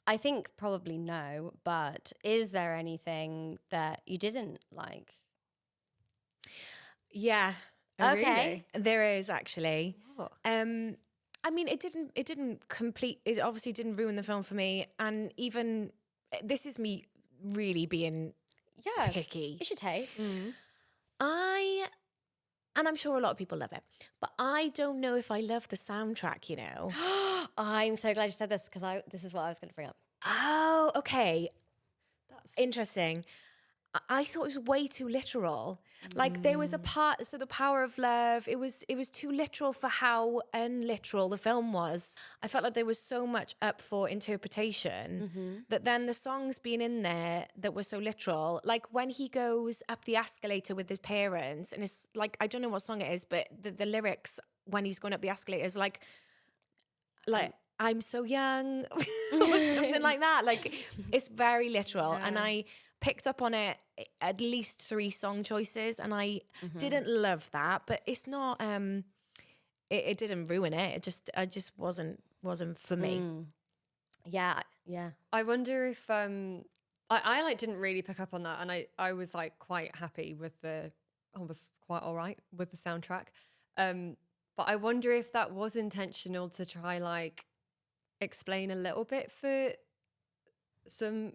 I think probably no, but is there anything that you didn't like? Yeah. Okay. Really? There is actually. What? I mean, it obviously didn't ruin the film for me. And even, this is me really being picky. It's your taste. And I'm sure a lot of people love it, but I don't know if I love the soundtrack, you know. I'm so glad you said this because this is what I was going to bring up. Oh, okay. That's interesting. I thought it was way too literal. Like there was a part, so the power of love, it was too literal for how unliteral the film was. I felt like there was so much up for interpretation that then the songs being in there that were so literal, like when he goes up the escalator with his parents and it's like, I don't know what song it is, but the lyrics when he's going up the escalator is like I'm so young or something like that. Like it's very literal. And I picked up on it at least 3 song choices and I didn't love that, but it's not it didn't ruin it. I just wasn't for me. Yeah. I wonder if I like didn't really pick up on that, and I was like quite happy with I was quite all right with the soundtrack. But I wonder if that was intentional to try like explain a little bit for some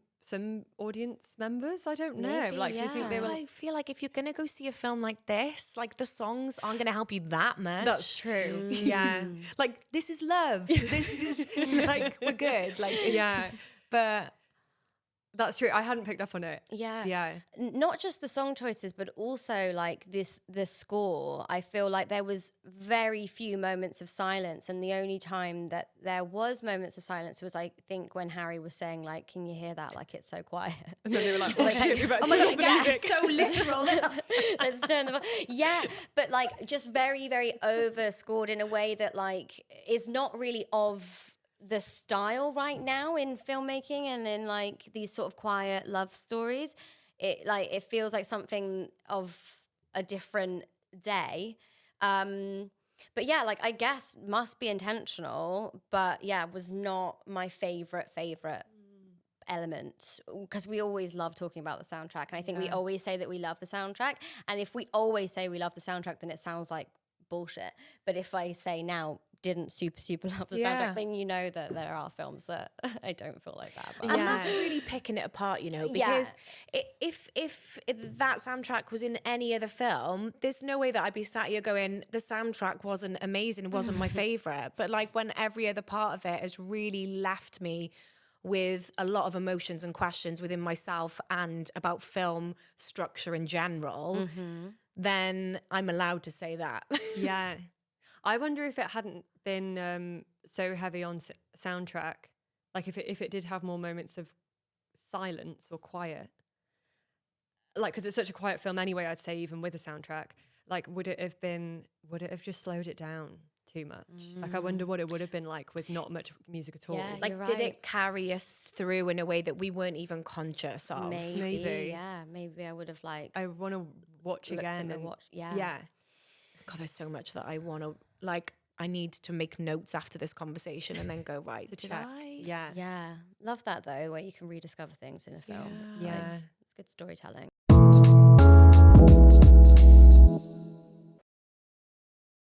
audience members. I don't know. Maybe, like, do you think they were? I feel like if you're gonna go see a film like this, like the songs aren't gonna help you that much. That's true. Yeah. Like this is love. This is like we're good. Like but that's true. I hadn't picked up on it. Yeah. Not just the song choices, but also like the score. I feel like there was very few moments of silence, and the only time that there was moments of silence was, I think, when Harry was saying like, "Can you hear that? Like it's so quiet." And then they were like, "Oh shit, we're about to turn off the music." so literal. Let's turn the but like just very, very overscored in a way that like is not really of the style right now in filmmaking and in like these sort of quiet love stories. It feels like something of a different day. But yeah, like I guess must be intentional, but yeah, was not my favorite element, because we always love talking about the soundtrack, and I think we always say that we love the soundtrack, and if we always say we love the soundtrack, then it sounds like bullshit. But if I say now didn't super love the soundtrack, then you know that there are films that I don't feel like that about. And that's really picking it apart, you know, because if that soundtrack was in any other film, there's no way that I'd be sat here going, the soundtrack wasn't amazing, it wasn't my favourite. But like when every other part of it has really left me with a lot of emotions and questions within myself and about film structure in general, then I'm allowed to say that. Yeah. I wonder if it hadn't been so heavy on soundtrack, like if it did have more moments of silence or quiet, like because it's such a quiet film anyway, I'd say even with a soundtrack, like would it have just slowed it down too much? Like I wonder what it would have been like with not much music at all. Yeah, like did it carry us through in a way that we weren't even conscious of? Maybe. Yeah, maybe I would have like I want to watch again and watch. Yeah. God, there's so much that I want to, like, I need to make notes after this conversation and then go, right, did I? Yeah. Love that though, where you can rediscover things in a film. It's good storytelling.